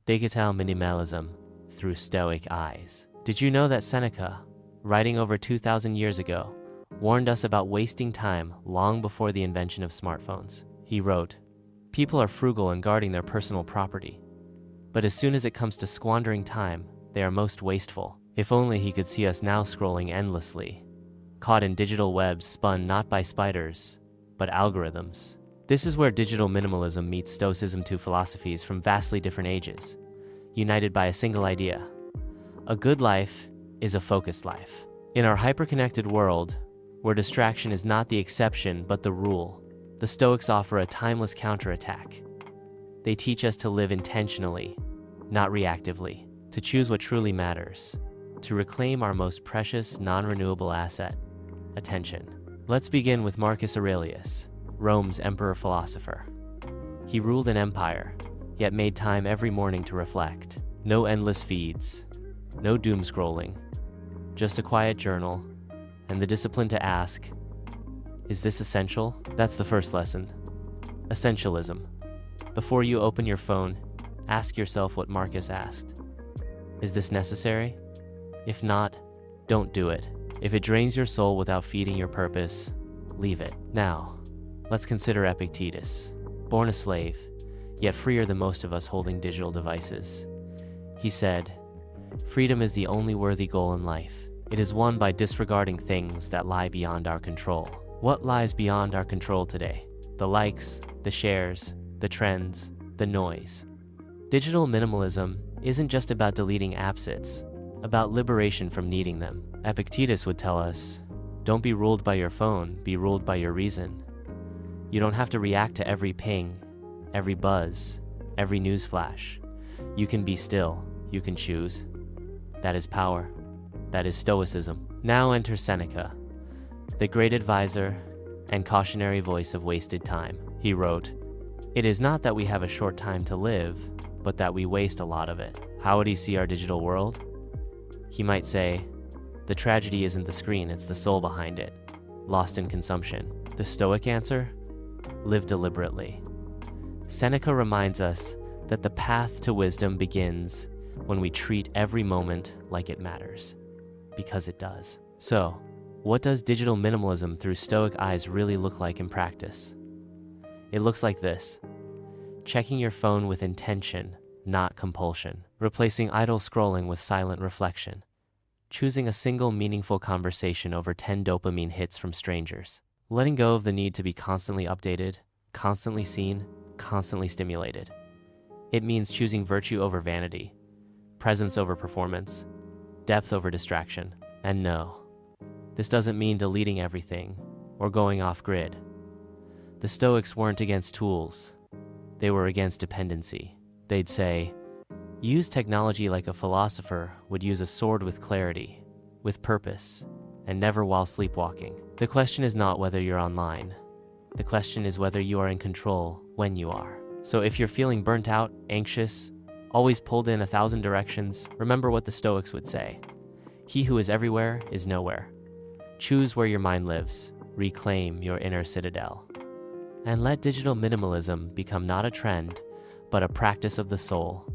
Digital minimalism through Stoic eyes. Did you know that Seneca, writing over 2,000 years ago, warned us about wasting time long before the invention of smartphones? He wrote, "People are frugal in guarding their personal property, but as soon as it comes to squandering time, they are most wasteful." If only he could see us now scrolling endlessly, caught in digital webs spun not by spiders, but algorithms. This is where digital minimalism meets Stoicism, two philosophies from vastly different ages, united by a single idea. A good life is a focused life. In our hyper-connected world, where distraction is not the exception but the rule, the Stoics offer a timeless counterattack. They teach us to live intentionally, not reactively, to choose what truly matters, to reclaim our most precious, non-renewable asset, attention. Let's begin with Marcus Aurelius, Rome's emperor-philosopher. He ruled an empire, yet made time every morning to reflect. No endless feeds, no doom scrolling, just a quiet journal, and the discipline to ask, is this essential? That's the first lesson. Essentialism. Before you open your phone, ask yourself what Marcus asked. Is this necessary? If not, don't do it. If it drains your soul without feeding your purpose, leave it. Now, let's consider Epictetus, born a slave, yet freer than most of us holding digital devices. He said, "Freedom is the only worthy goal in life. It is won by disregarding things that lie beyond our control." What lies beyond our control today? The likes, the shares, the trends, the noise. Digital minimalism isn't just about deleting apps, it's about liberation from needing them. Epictetus would tell us, don't be ruled by your phone, be ruled by your reason. You don't have to react to every ping, every buzz, every news flash. You can be still, you can choose. That is power. That is Stoicism. Now enter Seneca, the great advisor and cautionary voice of wasted time. He wrote, "It is not that we have a short time to live, but that we waste a lot of it." How would he see our digital world? He might say, the tragedy isn't the screen, it's the soul behind it, lost in consumption. The Stoic answer? Live deliberately. Seneca reminds us that the path to wisdom begins when we treat every moment like it matters, because it does. So, what does digital minimalism through Stoic eyes really look like in practice? It looks like this: checking your phone with intention, not compulsion. Replacing idle scrolling with silent reflection. Choosing a single meaningful conversation over 10 dopamine hits from strangers. Letting go of the need to be constantly updated, constantly seen, constantly stimulated. It means choosing virtue over vanity, presence over performance, depth over distraction. And no, this doesn't mean deleting everything or going off grid. The Stoics weren't against tools. They were against dependency. They'd say, use technology like a philosopher would use a sword, with clarity, with purpose, and never while sleepwalking. The question is not whether you're online. The question is whether you are in control when you are. So if you're feeling burnt out, anxious, always pulled in 1,000 directions, remember what the Stoics would say. He who is everywhere is nowhere. Choose where your mind lives. Reclaim your inner citadel. And let digital minimalism become not a trend, but a practice of the soul.